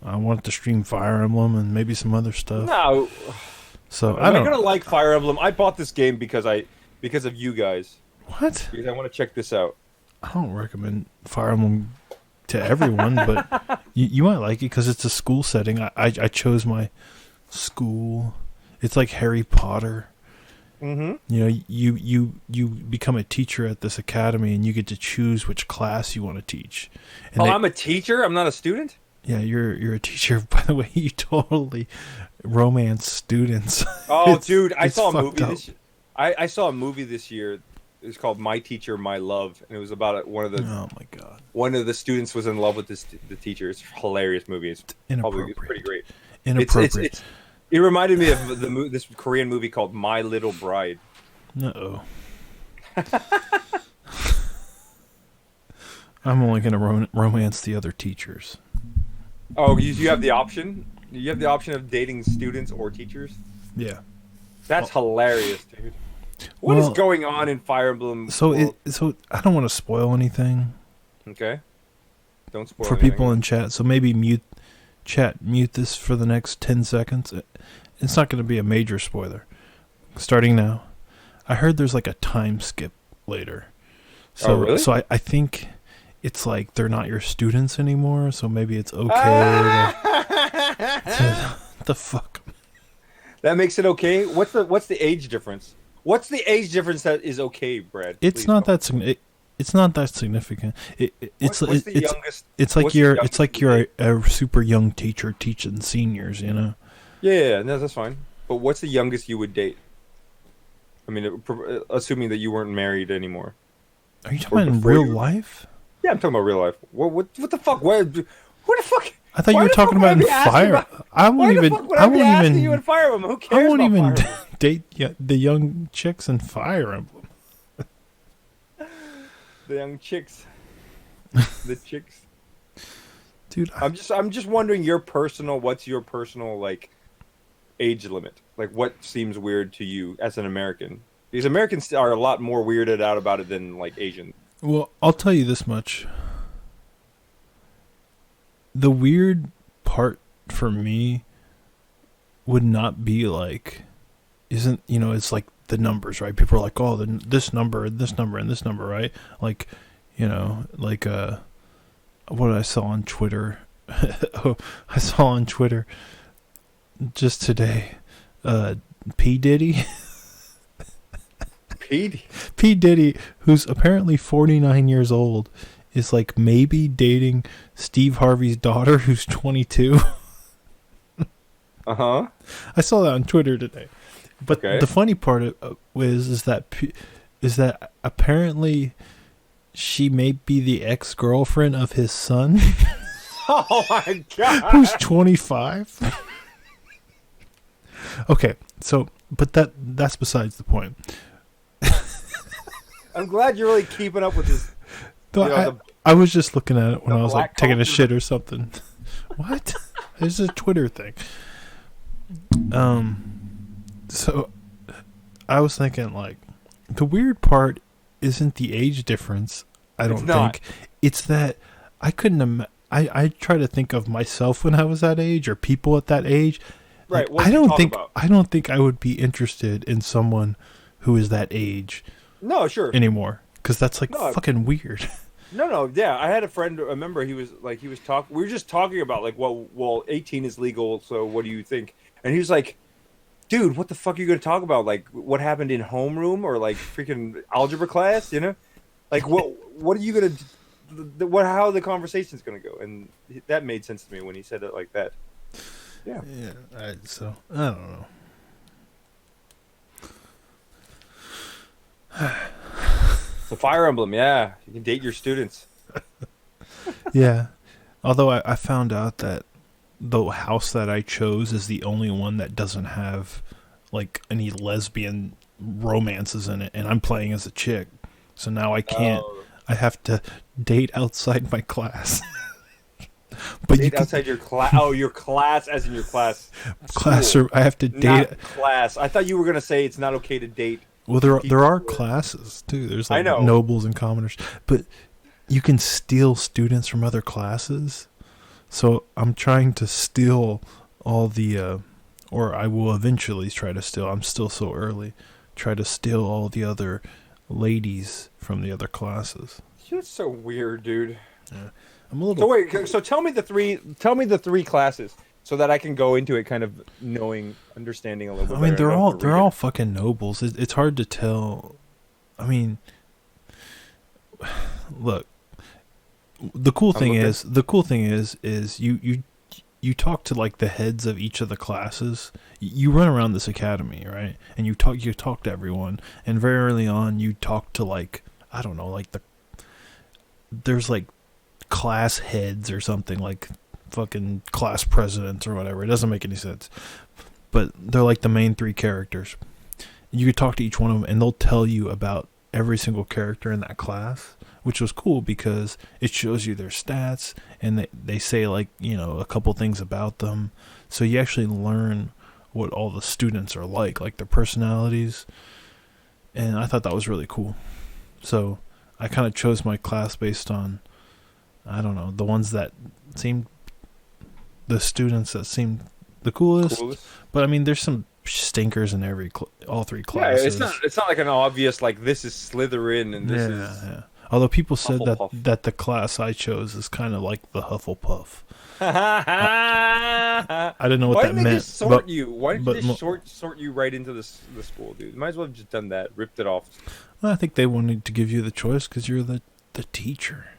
I wanted to stream Fire Emblem and maybe some other stuff. No, So am I don't. gonna like Fire Emblem? I bought this game because of you guys. What? Because I want to check this out. I don't recommend Fire Emblem to everyone, but you might like it because it's a school setting. I chose my school. It's like Harry Potter. Mm-hmm. You become a teacher at this academy, and you get to choose which class you want to teach. And I'm a teacher. I'm not a student. Yeah, you're a teacher. By the way, you totally romance students. Oh, dude, I saw a fucked movie up. this. I saw a movie this year. It's called My Teacher, My Love, and it was about one of the Oh my god. one of the students was in love with the teacher. It's a hilarious movie. It's probably Inappropriate. pretty great. Inappropriate. It reminded me of this Korean movie called My Little Bride. Uh-oh. I'm only going to romance the other teachers. Oh, you have the option? You have the option of dating students or teachers? Yeah. That's hilarious, dude. What is Well, going on in Fire Emblem? So world? so I don't want to spoil anything Okay. Don't spoil for anything. people in chat. So maybe mute this for the next 10 seconds. It's not going to be a major spoiler. Starting now. I heard there's like a time skip later. So Oh, really? so I think it's like they're not your students anymore, so maybe it's okay. The fuck? That makes it okay. What's the age difference? What's the age difference that is okay, Brad? It's Please not tell that it's not that significant. It's What's the youngest? it's like what's the you're youngest it's like you you're date? a super young teacher teaching seniors, you know. Yeah, no, that's fine. But what's the youngest you would date? I mean, assuming that you weren't married anymore. Are you talking about in before real you- life? Yeah, I'm talking about real life. What the fuck? What the fuck? I thought you Why were the talking fuck would about I in be asking Fire. about- I Why won't the even. fuck would I I be won't asking you in even. Fire Emblem? Who I cares won't about even Fire Emblem? date the young chicks in Fire Emblem. The young chicks. The chicks. Dude, I'm just wondering what's your personal like age limit? Like what seems weird to you as an American? Because Americans are a lot more weirded out about it than like Asian. well, I'll tell you this much. The weird part for me would not be like, it's like the numbers, right? People are like, oh, this number, and this number, and this number, right? Like, what I saw on Twitter. Oh, I saw on Twitter just today, P. Diddy. Pete? P. Diddy, who's apparently 49 years old, is like maybe dating Steve Harvey's daughter, who's 22. Uh-huh. I saw that on Twitter today. But Okay. the funny part is that apparently she may be the ex-girlfriend of his son, Oh my god. who's 25. Okay, so but that's besides the point. I'm glad you're really keeping up with this. Though You know, I was just looking at it when the I was like black taking a culture. shit or something. What? It's a Twitter thing. So I was thinking like the weird part isn't the age difference. I It's don't not. think it's that I couldn't. I try to think of myself when I was that age or people at that age. Right, Like, what I you don't talk think about? I don't think I would be interested in someone who is that age No, sure. anymore because that's like No. fucking weird. No, yeah. I had a friend. I remember he was talking. We were just talking about like, well, 18 is legal. So what do you think? And he was like, "Dude, what the fuck are you going to talk about? Like, what happened in homeroom or like freaking algebra class? You know, like what are you going to? How the conversation's going to go?" And that made sense to me when he said it like that. Yeah. Yeah, so I don't know. The Fire Emblem, yeah, you can date your students. Yeah, although I found out that the house that I chose is the only one that doesn't have like any lesbian romances in it, and I'm playing as a chick, so now I can't. Oh. I have to date outside my class. But Date outside your class. Oh, your class, as in your class. class, School. or I have to date. Not class. I thought you were gonna say it's not okay to date. Well, there people are who- classes too. There's I like know. nobles and commoners, but you can steal students from other classes. So I'm trying to steal all the, or I will eventually try to steal. I'm still so early. Try to steal all the other ladies from the other classes. You're so weird, dude. Yeah. I'm a So little. wait, so tell me the three. Tell me the three classes so that I can go into it kind of understanding a little bit I better. mean, I don't have to they're read all it. fucking nobles. It's hard to tell. I mean, look. I'm looking. The cool thing is you talk to like the heads of each of the classes. You run around this academy, right? And you talk to everyone. And very early on, you talk to like, I don't know, like there's like class heads or something, like fucking class presidents or whatever. It doesn't make any sense, but they're like the main three characters. You could talk to each one of them, and they'll tell you about every single character in that class, which was cool because it shows you their stats, and they say, like, you know, a couple things about them. So you actually learn what all the students are like their personalities. And I thought that was really cool. So I kind of chose my class based on, I don't know, the ones that seemed, the students that seemed the coolest. Coolest. But I mean, there's some stinkers in all three Yeah, classes. it's not like an obvious like this is Slytherin and this is Yeah. Although people said Hufflepuff. that the class I chose is kind of like the Hufflepuff. Why I didn't know what that didn't they meant. just sort you? Why didn't but they just sort you right into the school, dude? Might as well have just done that. Ripped it off. I think they wanted to give you the choice because you're the teacher.